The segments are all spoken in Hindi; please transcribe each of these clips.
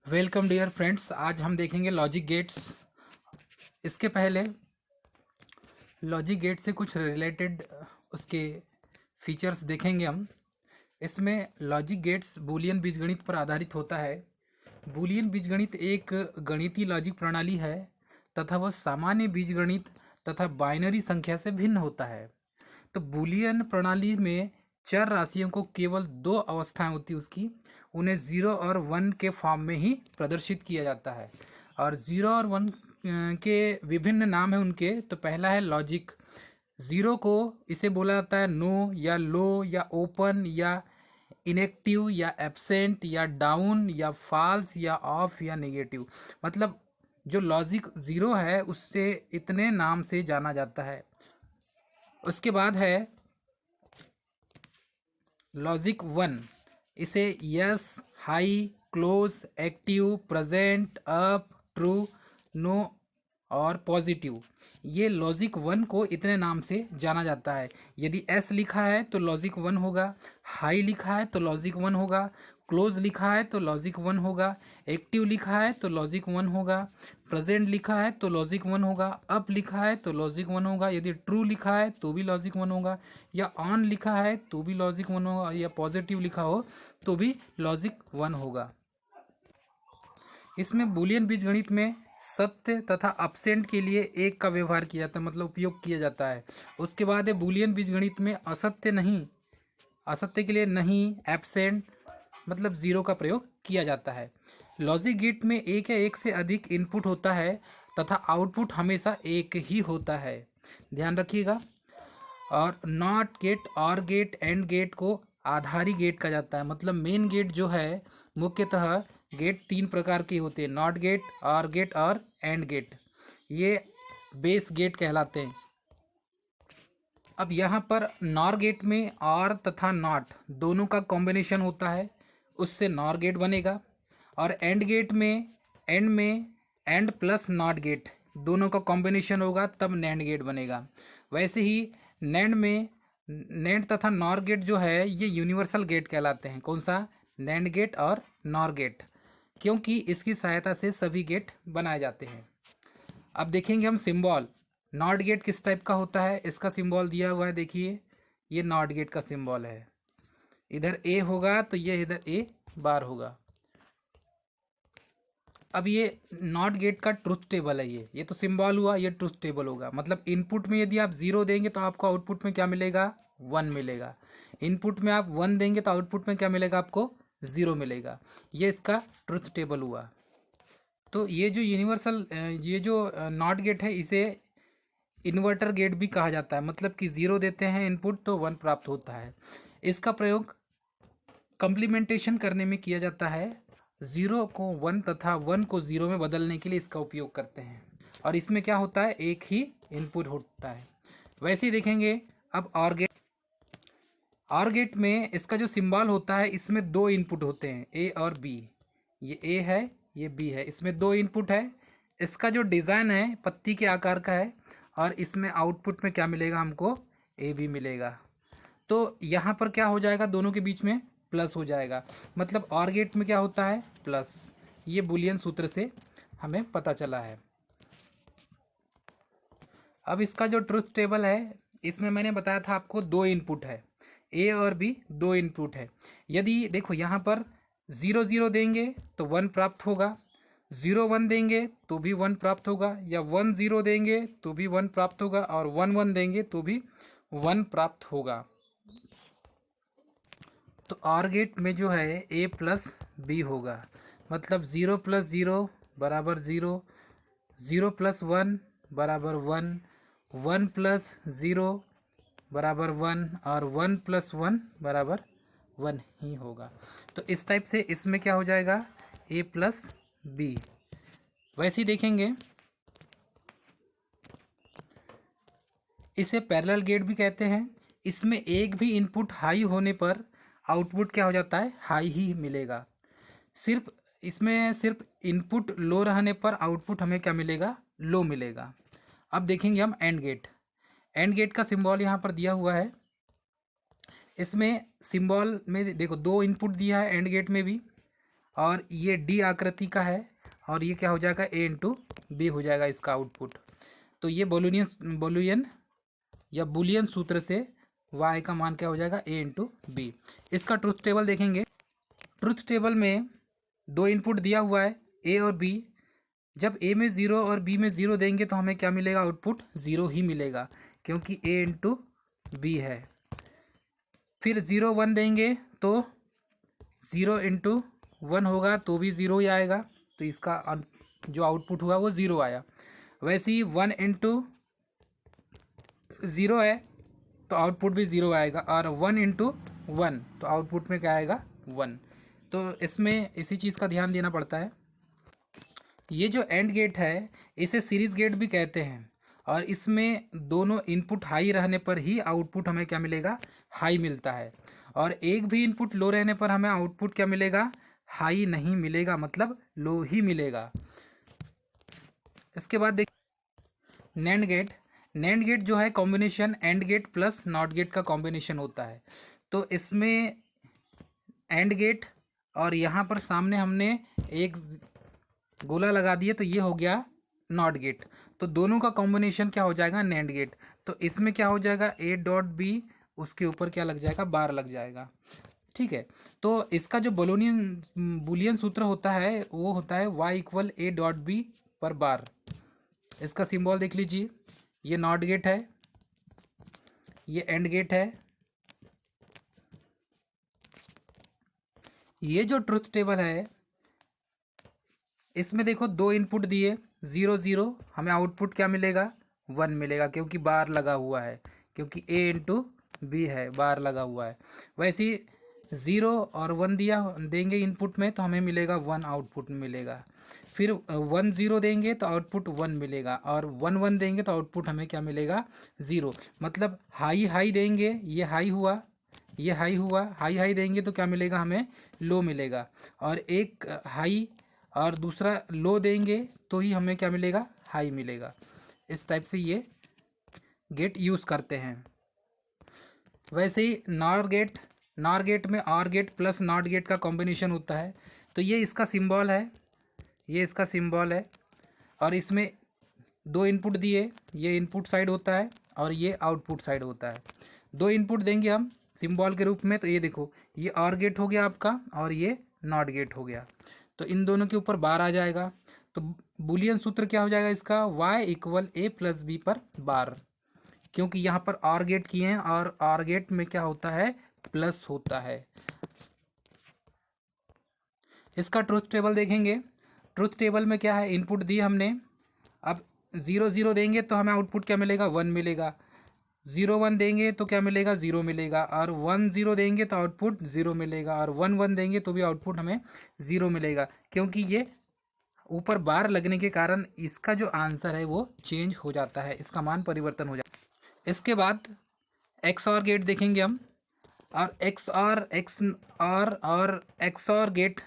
Welcome dear friends. आज हम देखेंगे लॉजिक गेट्स। इसके पहले लॉजिक गेट से कुछ रिलेटेड उसके फीचर्स देखेंगे हम। इसमें लॉजिक गेट्स बूलियन बीजगणित पर आधारित होता है। बूलियन बीजगणित एक गणितीय लॉजिक प्रणाली है तथा वह सामान्य बीजगणित तथा बाइनरी संख्या से भिन्न होता है। तो बूलियन प्रणाली में चर राशियों को केवल दो अवस्थाएं होती है उसकी, उन्हें 0 और 1 के फॉर्म में ही प्रदर्शित किया जाता है। और 0 और 1 के विभिन्न नाम हैं उनके। तो पहला है लॉजिक। 0 को इसे बोला जाता है नो या लो या ओपन या इनएक्टिव या एब्सेंट या डाउन या फॉल्स या ऑफ या नेगेटिव। मतलब जो लॉजिक 0 है उससे इतने नाम से जाना जाता है। उसके बाद है लॉजिक 1। इसे yes, high, close, active, present, up, true, no और पॉजिटिव, ये लॉजिक 1 को इतने नाम से जाना जाता है। यदि एस लिखा है तो लॉजिक 1 होगा, हाई लिखा है तो लॉजिक 1 होगा, क्लोज लिखा है तो लॉजिक 1 होगा, एक्टिव लिखा है तो लॉजिक 1 होगा, प्रेजेंट लिखा है तो लॉजिक 1 होगा, अप लिखा है तो लॉजिक 1 होगा, यदि ट्रू लिखा है तो भी लॉजिक 1 होगा, या ऑन लिखा है तो भी लॉजिक 1 होगा, या पॉजिटिव लिखा हो तो भी लॉजिक 1 होगा। इसमें बूलियन बीजगणित में सत्य तथा अपसेंट के लिए एक का व्यवहार किया जाता है, मतलब उपयोग किया जाता है। उसके बाद है बूलियन बीजगणित में असत्य नहीं, असत्य के लिए नहीं, एब्सेंट मतलब 0 का प्रयोग किया जाता है। लॉजिक गेट में एक या एक से अधिक इनपुट होता है तथा आउटपुट हमेशा एक ही होता है, ध्यान रखिएगा। और नॉट गेट, और गेट, एंड गेट को आधारी गेट कहा जाता है। मतलब मेन गेट जो है मुख्यतः गेट 3 प्रकार के होते हैं, नॉट गेट, और गेट और एंड गेट। ये बेस गेट कहलाते हैं। अब यहाँ पर नॉर गेट में और तथा नॉट दोनों का कॉम्बिनेशन होता है, उससे नॉर गेट बनेगा। और एंड गेट में एंड प्लस नॉट गेट दोनों का कॉम्बिनेशन होगा, तब नैंड गेट बनेगा। वैसे ही नैंड में नैंड तथा नॉर गेट जो है ये यूनिवर्सल गेट कहलाते हैं। कौन सा? नैंड गेट और नॉर गेट, क्योंकि इसकी सहायता से सभी गेट बनाए जाते हैं। अब देखेंगे हम सिंबल। नॉट गेट किस टाइप का होता है, इसका सिंबल दिया हुआ है, देखिए ये नॉट गेट का सिंबल है। इधर ए होगा तो ये इधर ए बार होगा। अब ये नॉट गेट का ट्रुथ टेबल है, ये तो सिंबल हुआ, ये ट्रुथ टेबल होगा। मतलब इनपुट में यदि आप 0 देंगे तो आपको आउटपुट में क्या मिलेगा? 1 मिलेगा। इनपुट में आप 1 देंगे तो आउटपुट में क्या मिलेगा आपको? 0 मिलेगा। ये इसका ट्रुथ टेबल हुआ। तो ये जो यूनिवर्सल ये जो नॉट गेट है इसे इन्वर्टर गेट भी कहा जाता है। मतलब कि 0 देते हैं इनपुट तो 1 प्राप्त होता है। इसका प्रयोग कंप्लीमेंटेशन करने में किया जाता है। 0 को 1 तथा 1 को 0 में बदलने के लिए इसका उपयोग करते हैं। और इसमें क्या होता है? एक ही इनपुट होता है। वैसे ही देखेंगे अब ऑर गेट। ऑर गेट में इसका जो सिंबल होता है इसमें 2 इनपुट होते हैं, ए और बी। ये ए है, ये बी है, इसमें 2 इनपुट है। इसका जो डिज़ाइन है पत्ती के आकार का है, और इसमें आउटपुट में क्या मिलेगा हमको? ए बी मिलेगा। तो यहाँ पर क्या हो जाएगा? दोनों के बीच में प्लस हो जाएगा। मतलब ऑर गेट में क्या होता है? प्लस। ये बुलियन सूत्र से हमें पता चला है। अब इसका जो ट्रुथ टेबल है इसमें मैंने बताया था आपको 2 इनपुट है, ए और बी 2 इनपुट है। यदि देखो यहाँ पर 0 0 देंगे तो 1 प्राप्त होगा, 0 1 देंगे तो भी 1 प्राप्त होगा, या 1 0 देंगे तो भी 1 प्राप्त होगा, और 1 1 देंगे तो भी 1 प्राप्त होगा। तो ऑर गेट में जो है ए प्लस बी होगा। मतलब 0 प्लस 0 बराबर 0, 0 प्लस 1 बराबर 1, 1 प्लस 0 बराबर 1, और 1 प्लस 1 बराबर 1 ही होगा। तो इस टाइप से इसमें क्या हो जाएगा? ए प्लस बी। वैसे ही देखेंगे इसे पैरेलल गेट भी कहते हैं। इसमें एक भी इनपुट हाई होने पर आउटपुट क्या हो जाता है? हाई ही मिलेगा। सिर्फ इनपुट लो रहने पर आउटपुट हमें क्या मिलेगा? लो मिलेगा। अब देखेंगे हम एंड गेट। एंड गेट का सिंबल यहाँ पर दिया हुआ है। इसमें सिंबल में देखो 2 इनपुट दिया है एंड गेट में भी, और ये डी आकृति का है और ये क्या हो जाएगा ए इंटू बी हो जाएगा इसका आउटपुट। तो ये बोलूयन या बुलियन सूत्र से y का मान क्या हो जाएगा ए इंटू बी। इसका ट्रुथ टेबल देखेंगे। ट्रुथ टेबल में दो इनपुट दिया हुआ है ए और बी। जब ए में 0 और बी में 0 देंगे तो हमें क्या मिलेगा, आउटपुट 0 ही मिलेगा क्योंकि ए इंटू बी है। फिर 0 1 देंगे तो 0 इंटू 1 होगा तो भी 0 ही आएगा, तो इसका जो आउटपुट हुआ वो 0 आया। वैसे ही 1 इंटू 0 है तो आउटपुट भी 0 आएगा, और 1 इंटू 1 तो आउटपुट में क्या आएगा 1। तो इसमें इसी चीज़ का ध्यान देना पड़ता है। ये जो एंड गेट है इसे सीरीज गेट भी कहते हैं, और इसमें दोनों इनपुट हाई रहने पर ही आउटपुट हमें क्या मिलेगा, हाई मिलता है। और एक भी इनपुट लो रहने पर हमें आउटपुट क्या मिलेगा, हाई नहीं मिलेगा, मतलब लो ही मिलेगा। इसके बाद देख नैंड गेट। नैंड गेट जो है combination and gate plus NOT gate का कॉम्बिनेशन होता है। तो इसमें एंड गेट और यहाँ पर सामने हमने एक गोला लगा दिया तो ये हो गया नॉट गेट, तो दोनों का कॉम्बिनेशन क्या हो जाएगा, नैंड गेट। तो इसमें क्या हो जाएगा, ए डॉट बी, उसके ऊपर क्या लग जाएगा, बार लग जाएगा। ठीक है, तो इसका जो बुलियन सूत्र होता है वो होता है y equal A dot B पर बार। इसका सिंबल देख लीजिए, ये नॉट गेट है, ये एंड गेट है। ये जो ट्रुथ टेबल है इसमें देखो दो इनपुट दिए 0 0, हमें आउटपुट क्या मिलेगा, 1 मिलेगा क्योंकि बार लगा हुआ है, क्योंकि a इंटू बी है, बार लगा हुआ है। वैसे ही 0 और 1 देंगे इनपुट में तो हमें मिलेगा 1 आउटपुट मिलेगा। फिर 1 0 देंगे तो आउटपुट 1 मिलेगा, और 1 1 देंगे तो आउटपुट हमें क्या मिलेगा, 0। मतलब हाई हाई देंगे, ये हाई हुआ, ये हाई हुआ, हाई हाई देंगे तो क्या मिलेगा, हमें लो मिलेगा। और एक हाई और दूसरा लो देंगे तो ही हमें क्या मिलेगा, हाई मिलेगा। इस टाइप से ये गेट यूज़ करते हैं। वैसे ही नॉर गेट में और गेट प्लस नॉट गेट का कॉम्बिनेशन होता है। तो ये इसका सिंबल है, ये इसका सिंबल है, और इसमें दो इनपुट दिए, ये इनपुट साइड होता है और ये आउटपुट साइड होता है। दो इनपुट देंगे हम सिंबल के रूप में, तो ये देखो ये और गेट हो गया आपका और ये नॉट गेट हो गया, तो इन दोनों के ऊपर बार आ जाएगा। तो बुलियन सूत्र क्या हो जाएगा इसका, y इक्वल ए प्लस बी पर बार, क्योंकि यहाँ पर और गेट किए हैं और और गेट में क्या होता है, प्लस होता है। इसका ट्रुथ टेबल देखेंगे। ट्रुथ टेबल में क्या है, इनपुट दी हमने, अब 0 0 देंगे तो हमें आउटपुट क्या मिलेगा, 1 मिलेगा। 0 1 देंगे तो क्या मिलेगा, 0 मिलेगा, और 1 0 देंगे तो आउटपुट 0 मिलेगा, और 1 1 देंगे तो भी आउटपुट हमें 0 मिलेगा, क्योंकि ये ऊपर बार लगने के कारण इसका जो आंसर है वो चेंज हो जाता है, इसका मान परिवर्तन हो जाता है। इसके बाद XOR गेट देखेंगे हम, और XOR गेट,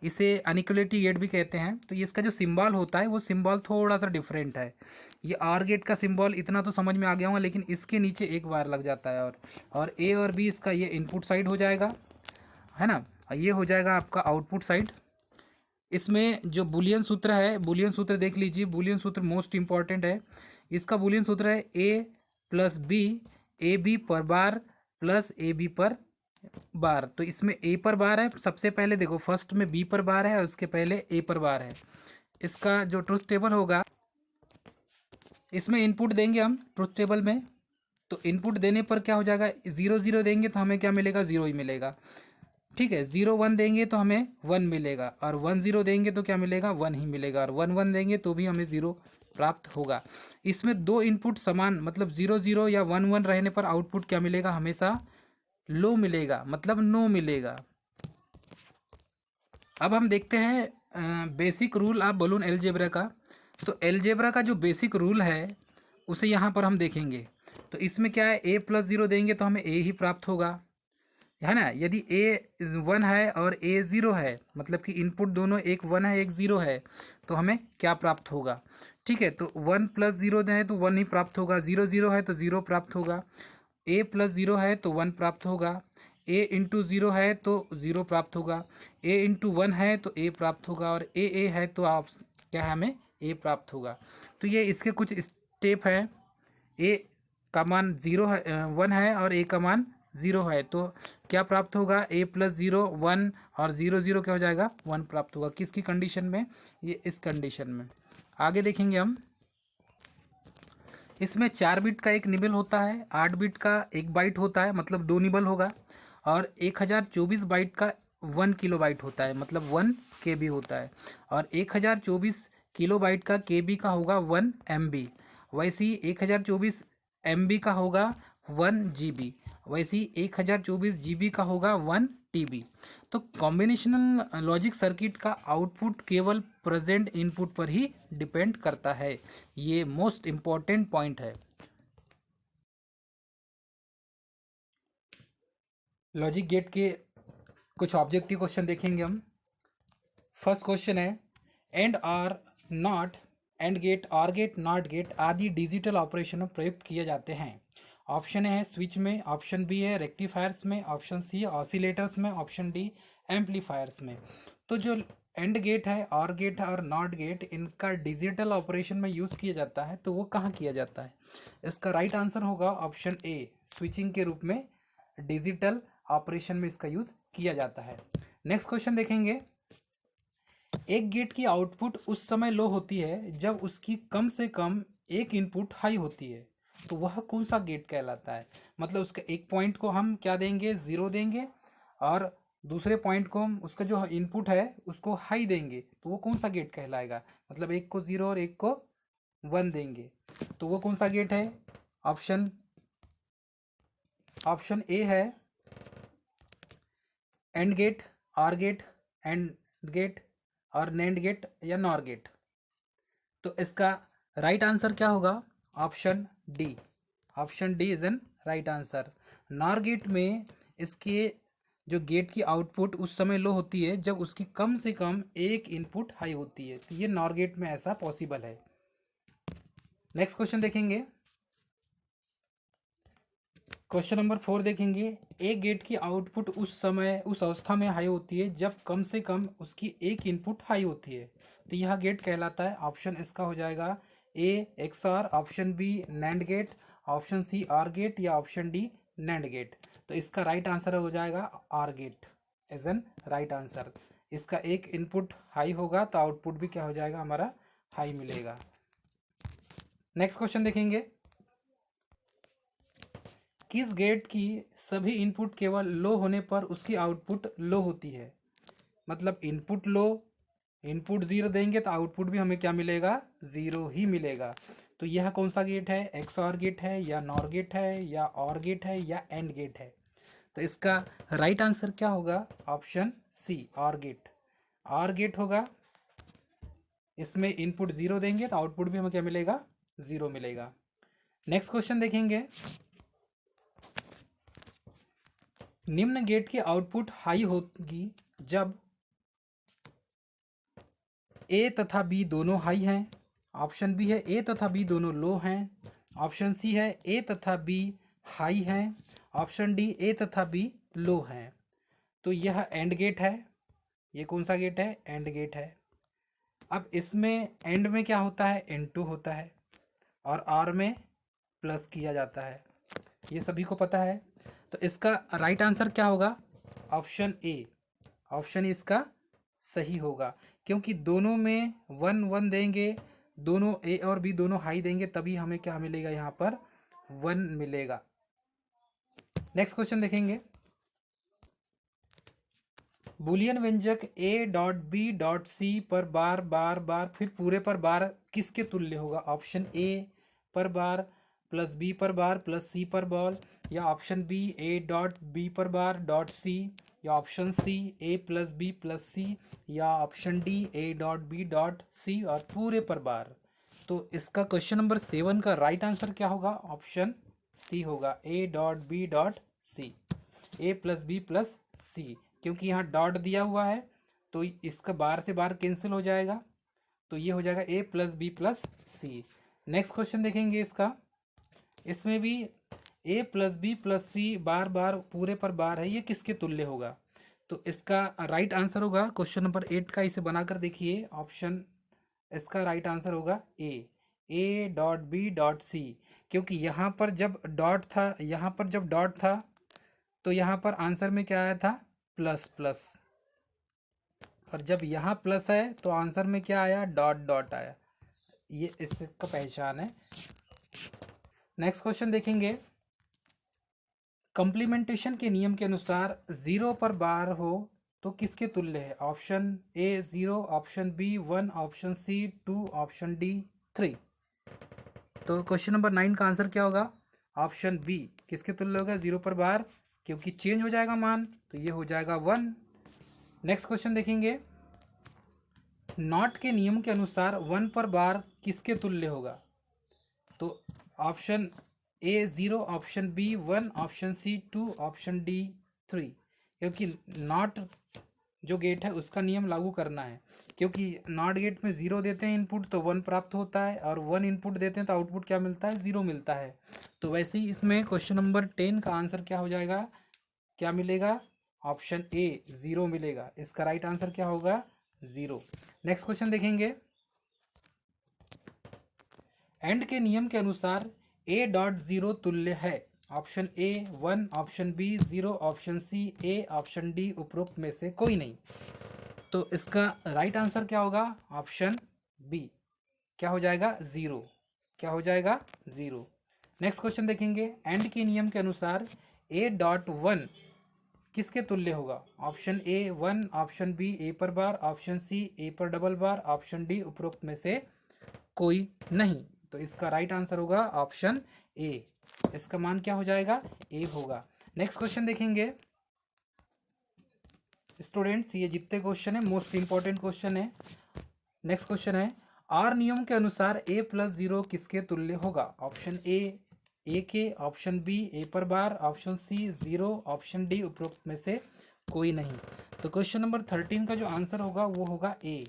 इसे अनिक्वलिटी गेट भी कहते हैं। तो ये इसका जो सिंबल होता है वो सिंबल थोड़ा सा डिफरेंट है। ये आर गेट का सिंबल इतना तो समझ में आ गया होगा, लेकिन इसके नीचे एक बार लग जाता है, और ए और बी इसका ये इनपुट साइड हो जाएगा, है ना, ये हो जाएगा आपका आउटपुट साइड। इसमें जो बुलियन सूत्र है, बुलियन सूत्र देख लीजिए, बुलियन सूत्र मोस्ट इंपॉर्टेंट है। इसका बुलियन सूत्र है ए प्लस बी, ए बी पर बार प्लस ए बी पर बार। तो इसमें ए पर बार है, सबसे पहले देखो फर्स्ट में बी पर बार है और उसके पहले ए पर बार है। इसका जो ट्रुथ टेबल होगा, इसमें इनपुट देंगे हम ट्रुथ टेबल में, तो इनपुट देने पर क्या हो जाएगा, 0 0 देंगे तो हमें क्या मिलेगा, 0 ही मिलेगा। ठीक है, 0 1 देंगे तो हमें 1 मिलेगा, और 1 0 देंगे तो क्या मिलेगा, 1 ही मिलेगा, और 1 1 देंगे तो भी हमें 0 प्राप्त होगा। इसमें दो इनपुट समान, मतलब 0 0 या 1 1 रहने पर आउटपुट क्या मिलेगा, हमेशा लो मिलेगा, मतलब नो मिलेगा। अब हम देखते हैं basic rule of balloon algebra का। तो अलजेब्रा का जो बेसिक रूल है उसे यहाँ पर हम देखेंगे। तो इसमें क्या है, a प्लस 0 देंगे तो हमें a ही प्राप्त होगा, है ना। यदि a 1 है और a 0 है, मतलब कि इनपुट दोनों एक 1 है एक 0 है, तो हमें क्या प्राप्त होगा। ठीक है, तो 1 प्लस 0 है तो 1 ही प्राप्त होगा, 0 0 है तो 0 प्राप्त होगा, a प्लस 0 है तो 1 प्राप्त होगा, ए इंटू ज़ीरो है तो ज़ीरो प्राप्त होगा, ए इंटू वन है तो ए प्राप्त होगा, और ए है तो आप क्या है हमें ए प्राप्त होगा। तो ये इसके कुछ स्टेप है। ए का मान ज़ीरो है, वन है, और ए का मान ज़ीरो है, तो क्या प्राप्त होगा, ए प्लस ज़ीरो वन, और ज़ीरो ज़ीरो क्या हो जाएगा, वन प्राप्त होगा। किसकी कंडीशन में, ये इस कंडीशन में। आगे देखेंगे हम, इसमें 4 बिट का एक निबल होता है, 8 बिट का एक बाइट होता है, मतलब 2 निबल होगा, और 1024 बाइट का 1 किलो बाइट होता है, मतलब 1 KB होता है, और 1024 किलो बाइट का KB का होगा 1 MB। वैसे ही 1024 MB का होगा 1 GB, वैसे ही 1024 GB का होगा 1 TB। तो कॉम्बिनेशनल लॉजिक सर्किट का आउटपुट केवल प्रेजेंट इनपुट पर ही डिपेंड करता है। ये मोस्ट इंपॉर्टेंट पॉइंट है। लॉजिक गेट के कुछ ऑब्जेक्टिव क्वेश्चन देखेंगे हम। फर्स्ट क्वेश्चन है, and or not, and gate, or gate, not gate आदि डिजिटल ऑपरेशन में प्रयुक्त किए जाते हैं। ऑप्शन है स्विच में, ऑप्शन बी है रेक्टिफायर्स में, ऑप्शन सी ऑसिलेटर्स में, ऑप्शन डी एम्पलीफायर्स में। तो जो एंड गेट है, आर गेट है और नॉट गेट, इनका डिजिटल ऑपरेशन में यूज़ किया जाता है, तो वो कहाँ किया जाता है? इसका राइट आंसर होगा ऑप्शन ए, स्विचिंग के रूप में डिजिटल ऑपरेशन में इसका यूज़ किया जाता है। नेक्स्ट क्वेश्चन देखेंगे, एक गेट की आउटपुट उस समय लो होती है जब उसकी कम से कम एक इनपुट हाई होती है, तो वह कौन सा गेट कहलाता है? मतलब उसके एक पॉइंट को हम क्या देंगे, ज़ीरो देंगे, और दूसरे पॉइंट को हम उसका जो इनपुट है उसको हाई देंगे, तो वो कौन सा गेट कहलाएगा? मतलब एक को ज़ीरो और एक को वन देंगे, तो वो कौन सा गेट है? ऑप्शन ए है and gate, or gate, and gate, और नैंड गेट या नॉर गेट। तो इसका राइट आंसर क्या होगा? Option D. Option D is an right answer. NOR gate में इसके जो गेट की आउटपुट उस समय लो होती है जब उसकी कम से कम एक इनपुट हाई होती है, तो ये नॉर गेट में ऐसा पॉसिबल है। नेक्स्ट क्वेश्चन देखेंगे, क्वेश्चन नंबर 4 देखेंगे, एक गेट की आउटपुट उस अवस्था में हाई होती है जब कम से कम उसकी एक इनपुट हाई होती है, तो यह गेट कहलाता है। ऑप्शन इसका हो जाएगा A XOR, option B NAND gate, option C OR gate, या ऑप्शन डी नैंड गेट। तो इसका राइट आंसर हो जाएगा OR gate as an right answer. इसका एक इनपुट हाई होगा तो आउटपुट भी क्या हो जाएगा, हमारा हाई मिलेगा। नेक्स्ट क्वेश्चन देखेंगे, किस गेट की सभी इनपुट केवल लो होने पर उसकी आउटपुट लो होती है? मतलब इनपुट लो, इनपुट ज़ीरो देंगे तो आउटपुट भी हमें क्या मिलेगा, ज़ीरो ही मिलेगा। तो यह कौन सा गेट है? एक्स और गेट है, या नॉर गेट है, या और गेट है, या एंड गेट है? तो इसका राइट आंसर क्या होगा? ऑप्शन सी और गेट। और गेट होगा, इसमें इनपुट ज़ीरो देंगे तो आउटपुट भी हमें क्या मिलेगा, ज़ीरो मिलेगा। नेक्स्ट क्वेश्चन देखेंगे, निम्न गेट की आउटपुट हाई होगी जब ए तथा बी दोनों हाई हैं, ऑप्शन बी है ए तथा बी दोनों लो हैं, ऑप्शन सी है ए तथा बी हाई हैं, ऑप्शन डी ए तथा बी लो हैं। तो यह एंड गेट है। ये कौन सा गेट है? एंड गेट है। अब इसमें एंड में क्या होता है, N2 होता है, और आर में प्लस किया जाता है, ये सभी को पता है। तो इसका राइट आंसर क्या होगा? Option A. ऑप्शन इसका सही होगा, क्योंकि दोनों में वन वन देंगे, दोनों ए और बी दोनों हाई देंगे, तभी हमें क्या मिलेगा, यहाँ पर वन मिलेगा। नेक्स्ट क्वेश्चन देखेंगे, बुलियन व्यंजक A dot B dot C पर बार बार बार फिर पूरे पर बार किसके तुल्य होगा? ऑप्शन ए पर बार प्लस बी पर बार प्लस सी पर बॉल, या option B A dot B पर बार डॉट सी, या option C A plus B plus C, या option D A dot B dot C और पूरे पर बार। तो इसका क्वेश्चन नंबर 7 का राइट आंसर क्या होगा? ऑप्शन सी होगा, A dot B dot C, A plus B plus C, क्योंकि यहाँ डॉट दिया हुआ है तो इसका बार से बार कैंसिल हो जाएगा, तो ये हो जाएगा ए प्लस बी प्लस सी। नेक्स्ट क्वेश्चन देखेंगे इसका, इसमें भी ए प्लस बी प्लस सी बार बार पूरे पर बार है, ये किसके तुल्य होगा? तो इसका राइट आंसर होगा क्वेश्चन नंबर 8 का, इसे बनाकर देखिए। ऑप्शन इसका राइट आंसर होगा A dot B dot C, क्योंकि यहाँ पर जब डॉट था, यहाँ पर जब डॉट था तो यहाँ पर आंसर में क्या आया था? प्लस प्लस, और जब यहाँ प्लस है तो आंसर में क्या आया? डॉट डॉट आया। ये इसका पहचान है। नेक्स्ट क्वेश्चन देखेंगे। कंप्लीमेंटेशन के नियम के अनुसार 0 पर बार हो तो किसके तुल्य है? Option A 0, option B 1, option C 2, option D 3। तो क्वेश्चन नंबर 9 का आंसर क्या होगा? ऑप्शन बी किसके तुल्य होगा? 0 पर बार, क्योंकि चेंज हो जाएगा मान, तो ये हो जाएगा 1। नेक्स्ट क्वेश्चन देखेंगे। नॉट के नियम के अनुसार 1 पर बार किसके तुल्य होगा? तो option A 0, option B 1, option C 2, option D 3, क्योंकि नॉट जो गेट है उसका नियम लागू करना है, क्योंकि नॉट गेट में 0 देते हैं इनपुट तो 1 प्राप्त होता है, और 1 इनपुट देते हैं तो आउटपुट क्या मिलता है? 0 मिलता है। तो वैसे ही इसमें क्वेश्चन नंबर 10 का आंसर क्या हो जाएगा? क्या मिलेगा? ऑप्शन ए 0 मिलेगा। इसका राइट आंसर क्या होगा? 0। नेक्स्ट क्वेश्चन देखेंगे। एंड के नियम के अनुसार ए डॉट 0 तुल्य है। Option A 1, option B 0, option C A, option D उपरोक्त में से कोई नहीं। तो इसका राइट आंसर क्या होगा? ऑप्शन बी क्या हो जाएगा? 0। क्या हो जाएगा? 0। नेक्स्ट क्वेश्चन देखेंगे। एंड के नियम के अनुसार ए डॉट 1 किसके तुल्य होगा? ऑप्शन ए 1, ऑप्शन बी ए पर बार, ऑप्शन सी ए पर डबल बार, ऑप्शन डी उपरोक्त में से कोई नहीं। तो इसका राइट आंसर होगा ऑप्शन ए। इसका मान क्या हो जाएगा? ए होगा। नेक्स्ट क्वेश्चन देखेंगे। स्टूडेंट्स, ये जितने क्वेश्चन है मोस्ट इंपॉर्टेंट क्वेश्चन है। नेक्स्ट क्वेश्चन है। आर नियम के अनुसार ए प्लस 0 किसके तुल्य होगा? ऑप्शन ए के, ऑप्शन बी ए पर बार, ऑप्शन सी 0, ऑप्शन डी उपरोक्त में से कोई नहीं। तो क्वेश्चन नंबर 13 का जो आंसर होगा वो होगा ए,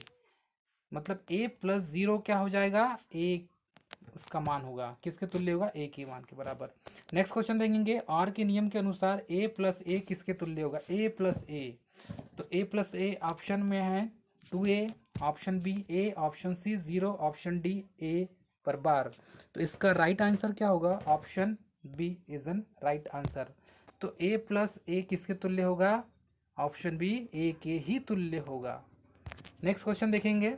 मतलब ए प्लस 0 क्या हो जाएगा? ए उसका मान होगा, किसके तुल्य होगा? ए के मान के बराबर। नेक्स्ट क्वेश्चन देखेंगे। आर के नियम के अनुसार ए प्लस ए किसके तुल्य होगा? ए प्लस ए, तो ए प्लस ए ऑप्शन में है 2a, option B A, option C 0, option D A पर बार। तो इसका राइट आंसर क्या होगा? Option B is an right answer. तो ए प्लस ए किसके तुल्य होगा? ऑप्शन बी ए के ही तुल्य होगा। नेक्स्ट क्वेश्चन देखेंगे।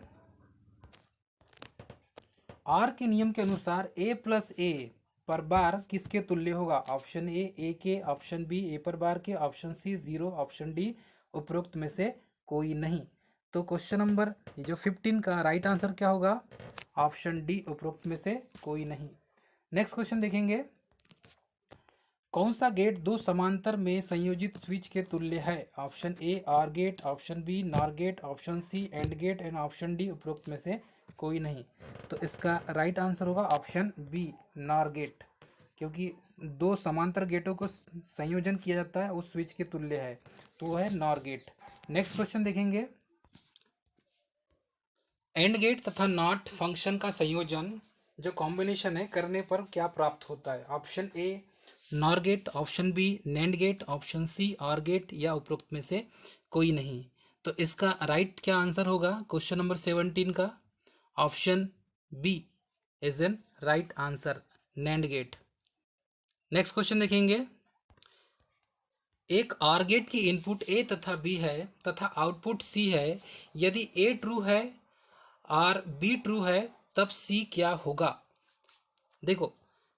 आर के नियम के अनुसार ए प्लस ए पर बार किसके तुल्य होगा? ऑप्शन ए के, ऑप्शन बी ए पर बार के, ऑप्शन सी 0, ऑप्शन डी उपरोक्त में से कोई नहीं। तो क्वेश्चन नंबर जो 15 का राइट आंसर क्या होगा? ऑप्शन डी उपरोक्त में से कोई नहीं। नेक्स्ट क्वेश्चन देखेंगे। कौन सा गेट दो समांतर में संयोजित स्विच के तुल्य है? Option A OR gate, option B NOR gate, option C AND gate and option D उपरोक्त में से कोई नहीं। तो इसका राइट आंसर होगा ऑप्शन बी नॉर गेट, क्योंकि दो समांतर गेटों को संयोजन किया जाता है उस स्विच के तुल्य है, तो वो है नॉर गेट। नेक्स्ट क्वेश्चन देखेंगे। एंड गेट तथा नॉट फंक्शन का संयोजन जो कॉम्बिनेशन है करने पर क्या प्राप्त होता है? Option A NOR gate, option B NAND gate, option C OR gate या उपरोक्त में से कोई नहीं। तो इसका राइट क्या आंसर होगा क्वेश्चन नंबर 17 का? Option B is an right answer, NAND gate. Next question देखेंगे। एक आर गेट की इनपुट ए तथा बी है तथा आउटपुट सी है। यदि ए ट्रू है और बी ट्रू है तब सी क्या होगा? देखो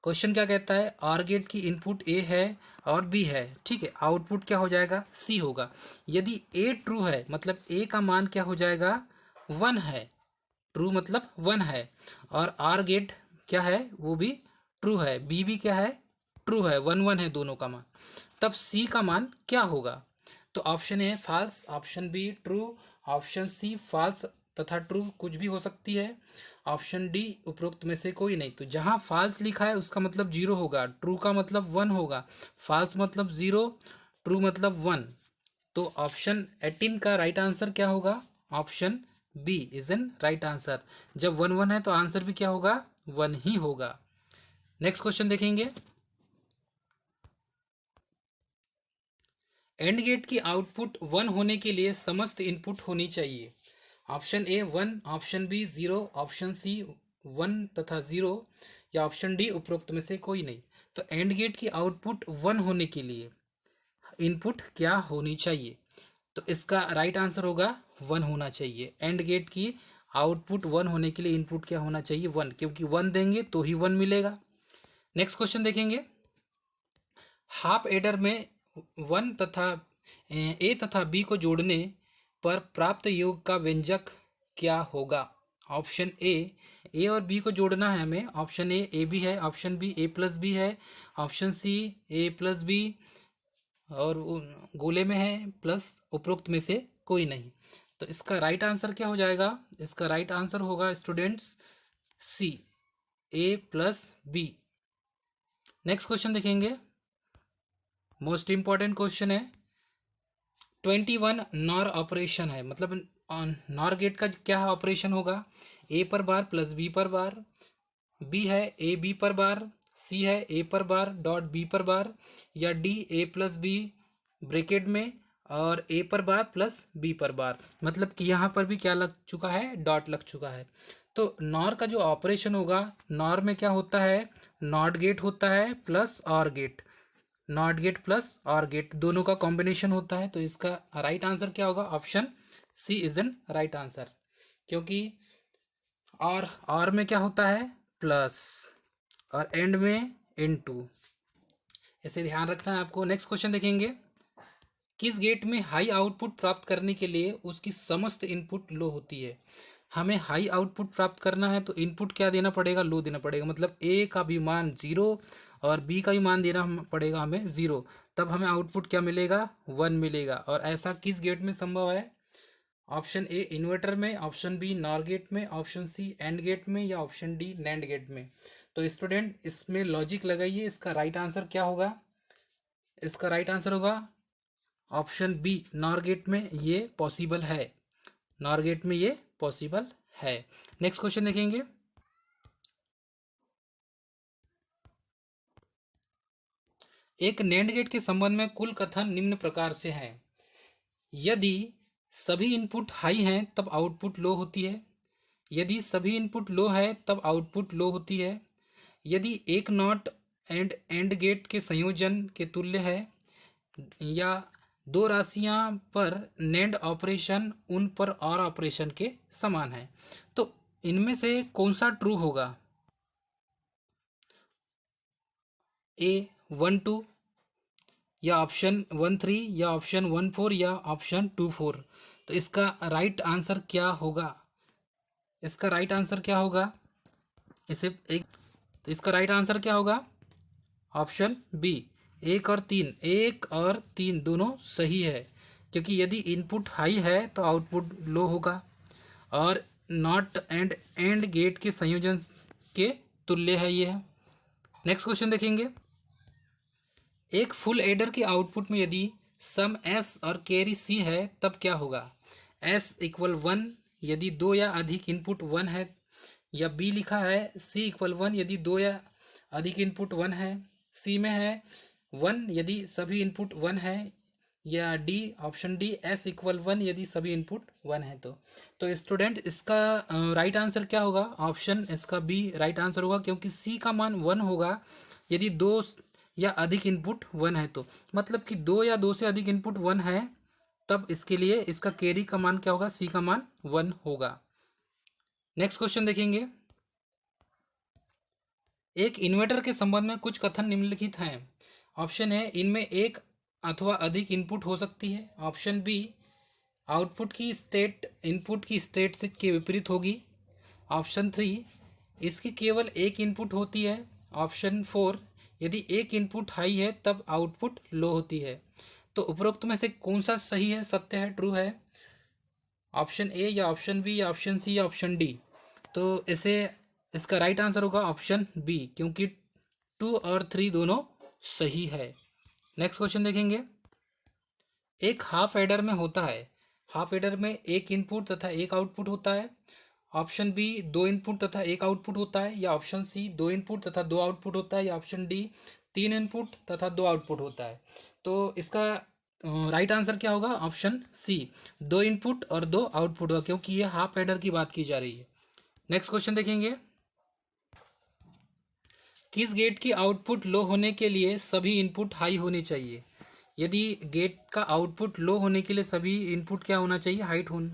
क्वेश्चन क्या कहता है, आर गेट की इनपुट ए है और बी है, ठीक है, आउटपुट क्या हो जाएगा? सी होगा। यदि ए ट्रू है मतलब ए का मान क्या हो जाएगा? 1 है, ट्रू मतलब 1 है, और आर गेट क्या है? वो भी ट्रू है, बी भी क्या है? ट्रू है, 1 1 है दोनों का मान, तब सी का मान क्या होगा? तो option A false, option B true, option C false तथा ट्रू कुछ भी हो सकती है, ऑप्शन डी उपरोक्त में से कोई नहीं। तो जहां फॉल्स लिखा है उसका मतलब 0 होगा, ट्रू का मतलब 1 होगा, फॉल्स मतलब 0, ट्रू मतलब 1। तो ऑप्शन 18 का राइट आंसर क्या होगा? Option B is an right answer. जब 1 1 है तो आंसर भी क्या होगा? 1 ही होगा। नेक्स्ट क्वेश्चन देखेंगे। एंड गेट की आउटपुट 1 होने के लिए समस्त इनपुट होनी चाहिए। Option A 1, option B 0, option C 1 तथा 0 या ऑप्शन डी उपरोक्त में से कोई नहीं। तो एंड गेट की आउटपुट 1 होने के लिए इनपुट क्या होनी चाहिए? तो इसका राइट आंसर होगा 1 होना चाहिए। एंड गेट की आउटपुट 1 होने के लिए इनपुट क्या होना चाहिए? 1, क्योंकि 1 देंगे तो ही 1 मिलेगा। नेक्स्ट क्वेश्चन देखेंगे। हाफ एडर में 1 तथा ए तथा बी को जोड़ने पर प्राप्त योग का व्यंजक क्या होगा? ऑप्शन ए और बी को जोड़ना है हमें। ऑप्शन ए बी है, ऑप्शन बी ए प्लस बी है, option C A plus B और गोले में है प्लस उपरोक्त में से कोई नहीं। तो इसका राइट आंसर क्या हो जाएगा? इसका राइट आंसर होगा students C, A plus B. Next question देखेंगे। मोस्ट इंपॉर्टेंट क्वेश्चन है। 21 नॉर ऑपरेशन है, मतलब नॉर गेट का क्या ऑपरेशन होगा? ए पर बार प्लस बी पर बार, बी है ए बी पर बार, सी है ए पर बार डॉट बी पर बार, या D A plus B bracket में और ए पर बार प्लस बी पर बार। मतलब कि यहाँ पर भी क्या लग चुका है? डॉट लग चुका है। तो नॉर का जो ऑपरेशन होगा, नॉर में क्या होता है? नॉट गेट होता है प्लस और गेट, नॉट गेट प्लस और गेट दोनों का कॉम्बिनेशन होता है। तो इसका राइट आंसर क्या होगा? Option C is an right answer, क्योंकि और में क्या होता है? प्लस, और एंड में इनटू। इसे ध्यान रखना है आपको। नेक्स्ट क्वेश्चन देखेंगे। किस गेट में हाई आउटपुट प्राप्त करने के लिए उसकी समस्त इनपुट लो होती है? हमें हाई आउटपुट प्राप्त करना है तो इनपुट क्या देना पड़ेगा? लो देना पड़ेगा। मतलब ए का भी मान 0 और बी का भी मान देना पड़ेगा हमें 0, तब हमें आउटपुट क्या मिलेगा? 1 मिलेगा। और ऐसा किस गेट में संभव है? ऑप्शन ए इन्वर्टर में, ऑप्शन बी नॉर गेट में, ऑप्शन सी एंड गेट में, या ऑप्शन डी नैंड गेट में। तो स्टूडेंट इसमें लॉजिक लगाइए। इसका राइट आंसर क्या होगा? इसका राइट आंसर होगा ऑप्शन बी, नॉर गेट में ये पॉसिबल है। नॉर गेट में ये पॉसिबल है। नेक्स्ट क्वेश्चन देखेंगे। एक नैंड गेट के संबंध में कुल कथन निम्न प्रकार से है। यदि सभी इनपुट हाई हैं तब आउटपुट लो होती है, यदि सभी इनपुट लो है तब आउटपुट लो होती है, यदि एक नॉट एंड गेट के संयोजन के तुल्य है, या दो राशियां पर नेंड ऑपरेशन उन पर और ऑपरेशन के समान है। तो इनमें से कौन सा ट्रू होगा? ए 1 2, या ऑप्शन 1 3, या ऑप्शन 1 4, या ऑप्शन 2 4। तो इसका राइट आंसर क्या होगा? इसका राइट आंसर क्या होगा? इसे एक, तो इसका राइट आंसर क्या होगा? ऑप्शन बी, 1 और 3 दोनों सही है, क्योंकि यदि इनपुट हाई है तो आउटपुट लो होगा, और नॉट एंड गेट के संयोजन के तुल्य है ये है। नेक्स्ट क्वेश्चन देखेंगे। एक फुल एडर के आउटपुट में यदि सम एस और कैरी सी है तब क्या होगा? एस इक्वल 1 यदि 2 या अधिक इनपुट 1 है, या बी लिखा है सी इक्वल 1 यदि 2 या अधिक इनपुट 1 है, सी में है 1 यदि सभी इनपुट 1 है, या D option D S equal 1 यदि सभी इनपुट 1 है। तो स्टूडेंट इसका राइट आंसर क्या होगा? ऑप्शन इसका बी राइट आंसर होगा, क्योंकि सी का मान 1 होगा यदि 2 या अधिक इनपुट 1 है। तो मतलब कि 2 या 2 से अधिक इनपुट 1 है, तब इसके लिए इसका कैरी का मान क्या होगा? सी का मान 1 होगा। नेक्स्ट क्वेश्चन देखेंगे। एक इन्वर्टर के संबंध में कुछ कथन निम्नलिखित हैं। ऑप्शन है इनमें एक अथवा अधिक इनपुट हो सकती है, ऑप्शन बी आउटपुट की स्टेट इनपुट की स्टेट से के विपरीत होगी, ऑप्शन 3 इसकी केवल एक इनपुट होती है, ऑप्शन 4 यदि एक इनपुट हाई है तब आउटपुट लो होती है। तो उपरोक्त में से कौन सा सही है, सत्य है, ट्रू है? ऑप्शन ए या ऑप्शन बी या ऑप्शन सी या ऑप्शन डी? तो इसे इसका राइट आंसर होगा ऑप्शन बी, क्योंकि 2 और 3 दोनों सही है। नेक्स्ट क्वेश्चन देखेंगे। एक हाफ एडर में होता है, हाफ एडर में एक इनपुट तथा एक आउटपुट होता है, ऑप्शन बी 2 इनपुट तथा एक आउटपुट होता है, या ऑप्शन सी 2 इनपुट तथा 2 आउटपुट होता है, या ऑप्शन डी 3 इनपुट तथा 2 आउटपुट होता है। तो इसका राइट आंसर क्या होगा? ऑप्शन सी, 2 इनपुट और 2 आउटपुट होगा, क्योंकि ये हाफ एडर की बात की जा रही है। नेक्स्ट क्वेश्चन देखेंगे, किस गेट की आउटपुट लो होने के लिए सभी इनपुट हाई होने चाहिए? यदि गेट का आउटपुट लो होने के लिए सभी इनपुट क्या होना चाहिए?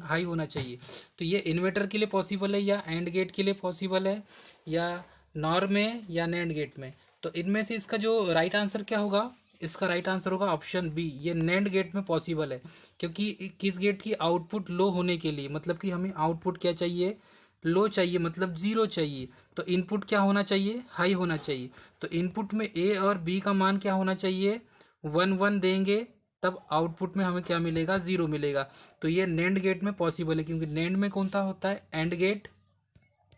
हाई होना चाहिए। तो ये इन्वर्टर के लिए पॉसिबल है, या एंड गेट के लिए पॉसिबल है, या नॉर में, या नैंड गेट में? तो इनमें से इसका जो राइट आंसर क्या होगा? इसका राइट आंसर होगा ऑप्शन बी, ये नैंड गेट में पॉसिबल है। क्योंकि किस गेट की आउटपुट लो होने के लिए, मतलब कि हमें आउटपुट क्या चाहिए? लो चाहिए, मतलब जीरो चाहिए। तो इनपुट क्या होना चाहिए? हाई होना चाहिए। तो इनपुट में ए और बी का मान क्या होना चाहिए? 1 1 देंगे, तब आउटपुट में हमें क्या मिलेगा? जीरो मिलेगा। तो ये नैंड गेट में पॉसिबल है, क्योंकि नैंड में कौन सा होता है? And gate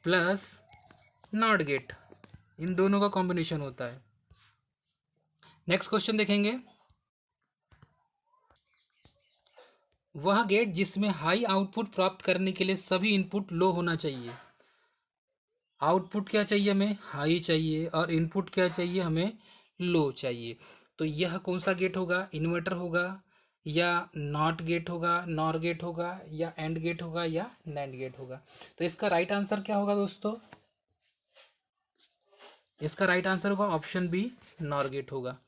plus NOT gate, इन दोनों का कॉम्बिनेशन होता है। नेक्स्ट क्वेश्चन देखेंगे, वह गेट जिसमें हाई आउटपुट प्राप्त करने के लिए सभी इनपुट लो होना चाहिए। आउटपुट क्या चाहिए हमें? हाई चाहिए, और इनपुट क्या चाहिए हमें? लो चाहिए। तो यह कौन सा गेट होगा? इन्वर्टर होगा, या नॉट गेट होगा, नॉर गेट होगा, या एंड गेट होगा, या नैंड गेट होगा? तो इसका राइट आंसर क्या होगा दोस्तों? इसका राइट आंसर होगा ऑप्शन बी, नॉर गेट होगा।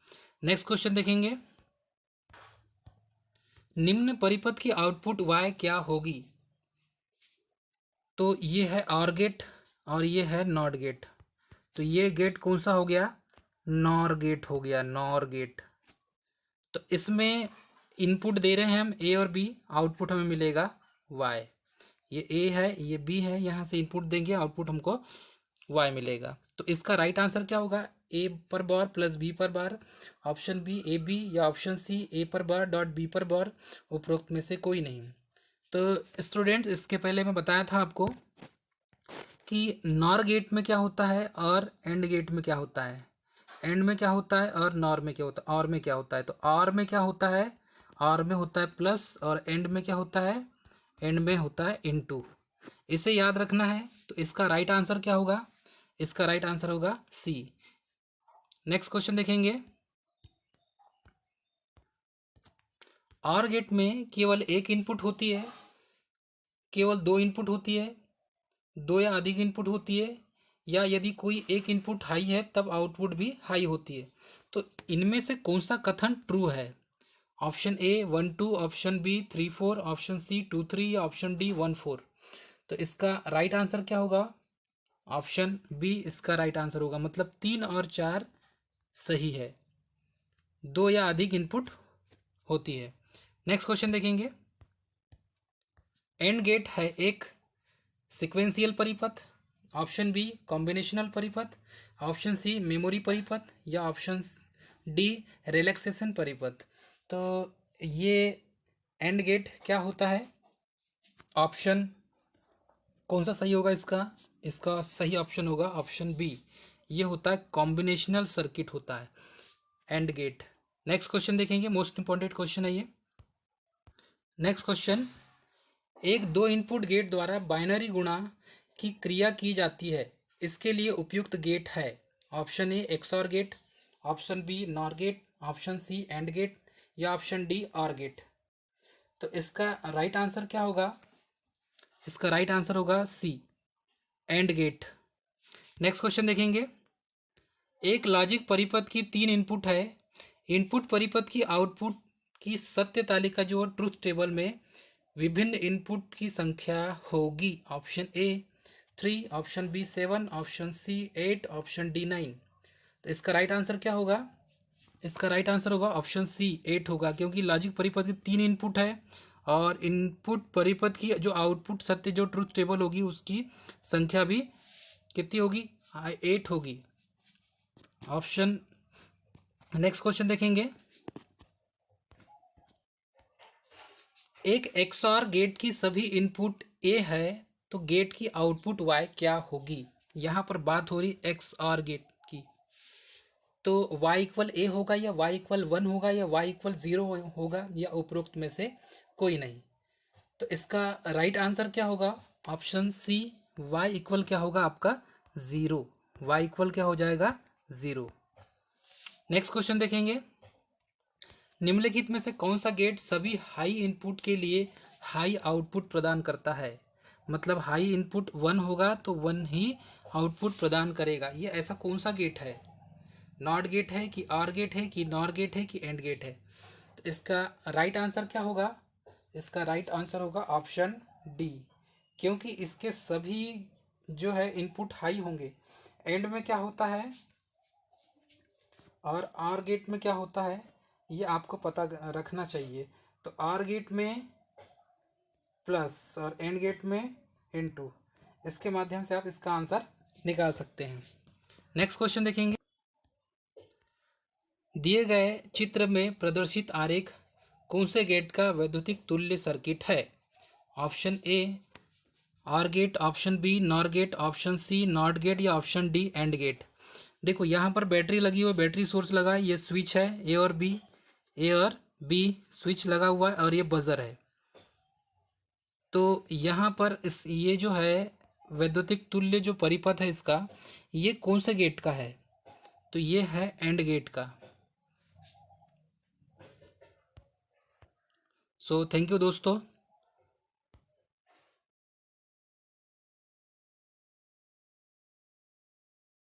नेक्स्ट क्वेश्चन देखेंगे, निम्न परिपथ की आउटपुट y क्या होगी? तो ये है ऑर गेट और ये है नॉट गेट। तो ये गेट कौन सा हो गया? नॉर गेट हो गया, नॉर गेट। तो इसमें इनपुट दे रहे हैं हम ए और बी, आउटपुट हमें मिलेगा वाई। ये ए है, ये बी है, यहाँ से इनपुट देंगे, आउटपुट हमको वाई मिलेगा। तो इसका राइट आंसर क्या होगा? ए पर बार प्लस बी पर बार, ऑप्शन बी ए बी, या ऑप्शन सी ए पर बार डॉट बी पर बार, उपरोक्त में से कोई नहीं। तो स्टूडेंट्स, इसके पहले मैं बताया था आपको कि नॉर गेट में क्या होता है और एंड गेट में क्या होता है। एंड में क्या होता है और नॉर में क्या होता है, और में क्या होता है। तो और में क्या होता है? और में होता है प्लस, और एंड में क्या होता है? एंड में होता है इनटू। इसे याद रखना है। तो इसका राइट आंसर क्या होगा? इसका राइट आंसर होगा सी। नेक्स्ट क्वेश्चन देखेंगे, और गेट में केवल एक इनपुट होती है, केवल 2 इनपुट होती है, 2 या अधिक इनपुट होती है, या यदि कोई एक इनपुट हाई है तब आउटपुट भी हाई होती है। तो इनमें से कौन सा कथन ट्रू है? Option A 1 2, option B 3 4, option C 2 3, या ऑप्शन डी 1 4? तो इसका राइट आंसर क्या होगा? ऑप्शन बी इसका राइट आंसर होगा, मतलब 3 और 4 सही है, 2 या अधिक इनपुट होती है। नेक्स्ट क्वेश्चन देखेंगे, एंड गेट है एक सिक्वेंशियल परिपथ, ऑप्शन बी कॉम्बिनेशनल परिपथ, ऑप्शन सी मेमोरी परिपथ, या ऑप्शन डी रिलैक्सेशन परिपथ? तो ये एंड गेट क्या होता है? ऑप्शन कौन सा सही होगा इसका? इसका सही ऑप्शन होगा ऑप्शन बी, ये होता है कॉम्बिनेशनल सर्किट होता है एंड गेट। नेक्स्ट क्वेश्चन देखेंगे, मोस्ट इंपॉर्टेंट क्वेश्चन है ये। नेक्स्ट क्वेश्चन, एक 2 इनपुट गेट द्वारा बाइनरी गुणा की क्रिया की जाती है, इसके लिए उपयुक्त गेट है। Option A XOR gate, option B NOR gate, option C AND gate, या ऑप्शन डी ऑर गेट? तो इसका राइट आंसर क्या होगा? इसका राइट आंसर होगा सी, एंड गेट। नेक्स्ट क्वेश्चन देखेंगे, एक लॉजिक परिपथ की 3 इनपुट है, इनपुट परिपथ की आउटपुट की सत्य तालिका जो ट्रूथ टेबल में विभिन्न इनपुट की संख्या होगी। Option A 3, option B 7, option C 8, option D 9? तो इसका राइट आंसर क्या होगा? इसका राइट आंसर होगा ऑप्शन सी 8 होगा, क्योंकि लॉजिक परिपथ की 3 इनपुट है, और इनपुट परिपथ की जो आउटपुट सत्य जो ट्रूथ टेबल होगी उसकी संख्या भी कितनी होगी? 8 होगी। ऑप्शन नेक्स्ट क्वेश्चन देखेंगे, एक एक्सऑर गेट की सभी इनपुट ए है, तो गेट की आउटपुट वाई क्या होगी? यहाँ पर बात हो रही एक्सऑर गेट की। तो y इक्वल ए होगा, या y इक्वल 1 होगा, या y इक्वल 0 होगा, या उपरोक्त में से कोई नहीं? तो इसका राइट आंसर क्या होगा? ऑप्शन सी, y इक्वल क्या होगा आपका? 0। y इक्वल क्या हो जाएगा? 0। नेक्स्ट क्वेश्चन देखेंगे, निम्नलिखित में से कौन सा गेट सभी हाई इनपुट के लिए हाई आउटपुट प्रदान करता है? मतलब हाई इनपुट 1 होगा तो 1 ही आउटपुट प्रदान करेगा। ये ऐसा कौन सा गेट है? नॉट गेट है कि ऑर गेट है कि नॉर गेट है कि एंड गेट है? तो इसका राइट आंसर क्या होगा? इसका राइट आंसर होगा ऑप्शन डी, क्योंकि इसके सभी जो है इनपुट हाई होंगे। एंड में क्या होता है और आर गेट में क्या होता है, ये आपको पता रखना चाहिए। तो आर गेट में प्लस और एंड गेट में इनटू, इसके माध्यम से आप इसका आंसर निकाल सकते हैं। नेक्स्ट क्वेश्चन देखेंगे। दिए गए चित्र में प्रदर्शित आरेख कौन से गेट का वैद्युतिक तुल्य सर्किट है? Option A OR gate, option B NOR gate, option C NOT gate या ऑप्शन डी एंड गेट। देखो यहाँ पर बैटरी लगी हुई, बैटरी सोर्स लगा है, ये स्विच है ए और बी स्विच लगा हुआ है और ये बजर है। तो यहाँ पर ये जो है वैद्युतिक तुल्य जो परिपथ है इसका, ये कौन से गेट का है? तो ये है एंड गेट का। सो थैंक यू दोस्तों।